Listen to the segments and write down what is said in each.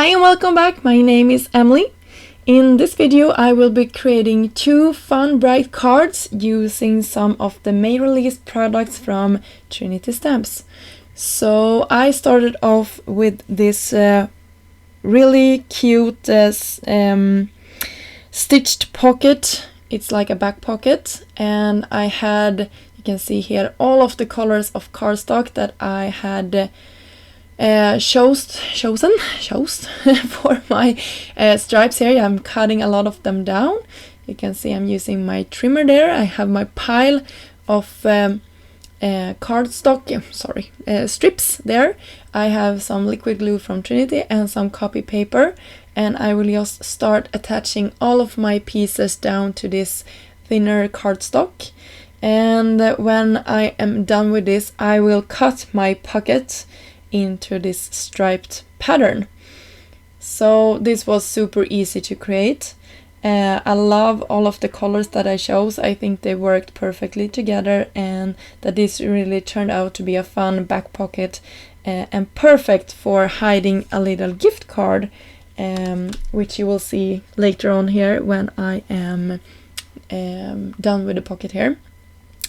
Hi and welcome back, my name is Emily. In this video I will be creating two fun bright cards using some of the May released products from Trinity Stamps. So I started off with this really cute stitched pocket. It's like a back pocket, and I had, you can see here, all of the colors of cardstock that I had chosen for my stripes here. I'm cutting a lot of them down. You can see I'm using my trimmer there. I have my pile of strips there. I have some liquid glue from Trinity and some copy paper, and I will just start attaching all of my pieces down to this thinner cardstock. And when I am done with this, I will cut my pocket into this striped pattern. So this was super easy to create. I love all of the colors that I chose. I think they worked perfectly together, and that this really turned out to be a fun back pocket and perfect for hiding a little gift card, which you will see later on here when I am done with the pocket here.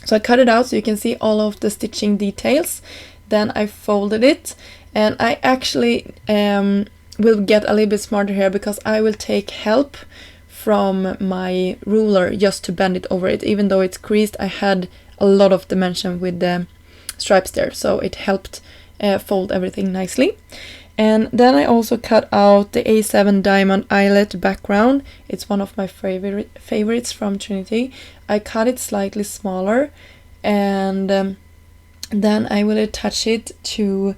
So I cut it out so you can see all of the stitching details. Then I folded it, and I actually will get a little bit smarter here because I will take help from my ruler just to bend it over it. Even though it's creased, I had a lot of dimension with the stripes there, so it helped fold everything nicely. And then I also cut out the A7 diamond eyelet background. It's one of my favorites from Trinity. I cut it slightly smaller, and then I will attach it to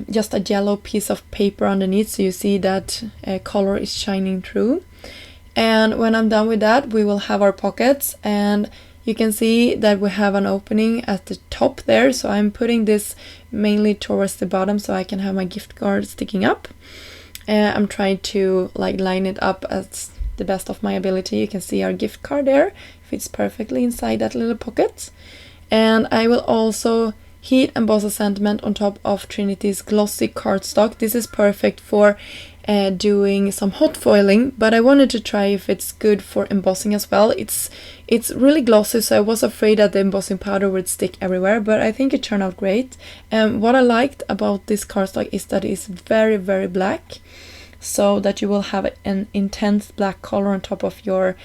just a yellow piece of paper underneath, so you see that color is shining through. And when I'm done with that, we will have our pockets, and you can see that we have an opening at the top there, so I'm putting this mainly towards the bottom so I can have my gift card sticking up. I'm trying to line it up as the best of my ability. You can see our gift card there fits perfectly inside that little pocket. And I will also heat emboss a sentiment on top of Trinity's glossy cardstock. This is perfect for doing some hot foiling, but I wanted to try if it's good for embossing as well. It's really glossy, so I was afraid that the embossing powder would stick everywhere, but I think it turned out great. What I liked about this cardstock is that it's very, very black, so that you will have an intense black color on top of your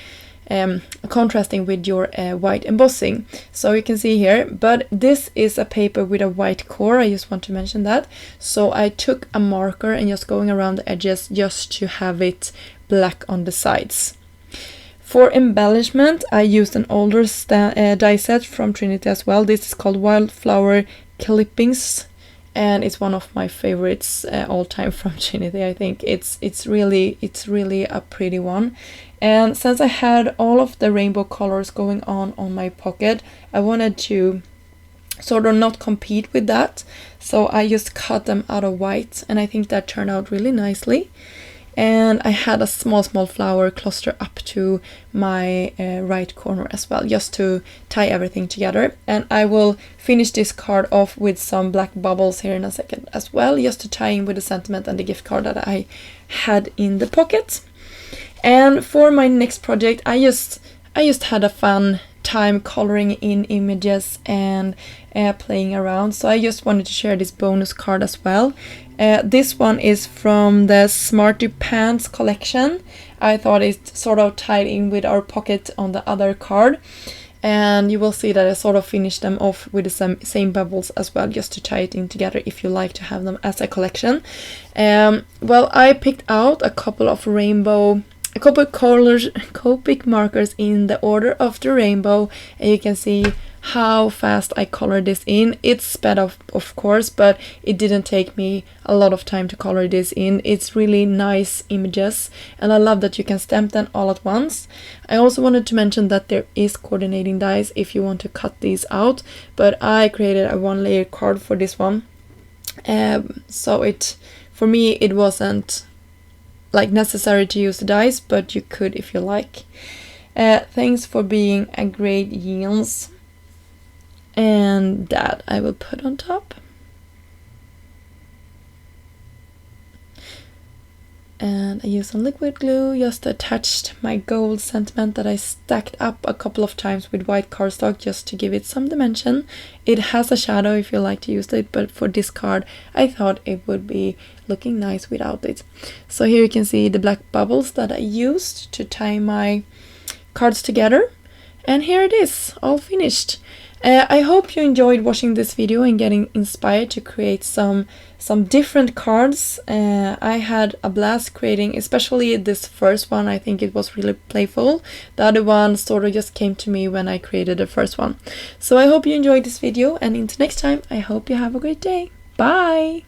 contrasting with your white embossing. So you can see here, but this is a paper with a white core. I just want to mention that. So I took a marker and just going around the edges just to have it black on the sides. For embellishment, I used an older die set from Trinity as well. This is called Wildflower Clippings, and it's one of my favorites all time from Trinity. I think it's really a pretty one. And since I had all of the rainbow colors going on my pocket, I wanted to sort of not compete with that, so I just cut them out of white, and I think that turned out really nicely. And I had a small flower cluster up to my right corner as well, just to tie everything together. And I will finish this card off with some black bubbles here in a second as well, just to tie in with the sentiment and the gift card that I had in the pocket. And for my next project, I just had a fun time coloring in images and playing around, so I just wanted to share this bonus card as well. This one is from the Smarty Pants collection. I thought it sort of tied in with our pocket on the other card, and you will see that I sort of finished them off with the same bubbles as well, just to tie it in together if you like to have them as a collection. Well, I picked out a couple of Copic markers in the order of the rainbow, and you can see how fast I colored this in. It's sped up, of course, but it didn't take me a lot of time to color this in. It's really nice images, and I love that you can stamp them all at once. I also wanted to mention that there is coordinating dies if you want to cut these out, but I created a 1-layer card for this one, so for me it wasn't necessary to use the dies, but you could if you like. Thanks for being a great Jens. And that I will put on top. And I used some liquid glue, just attached my gold sentiment that I stacked up a couple of times with white cardstock just to give it some dimension. It has a shadow if you like to use it, but for this card I thought it would be looking nice without it. So here you can see the black bubbles that I used to tie my cards together. And here it is, all finished. I hope you enjoyed watching this video and getting inspired to create some different cards. I had a blast creating, especially this first one. I think it was really playful. The other one sort of just came to me when I created the first one. So I hope you enjoyed this video, and until next time, I hope you have a great day. Bye!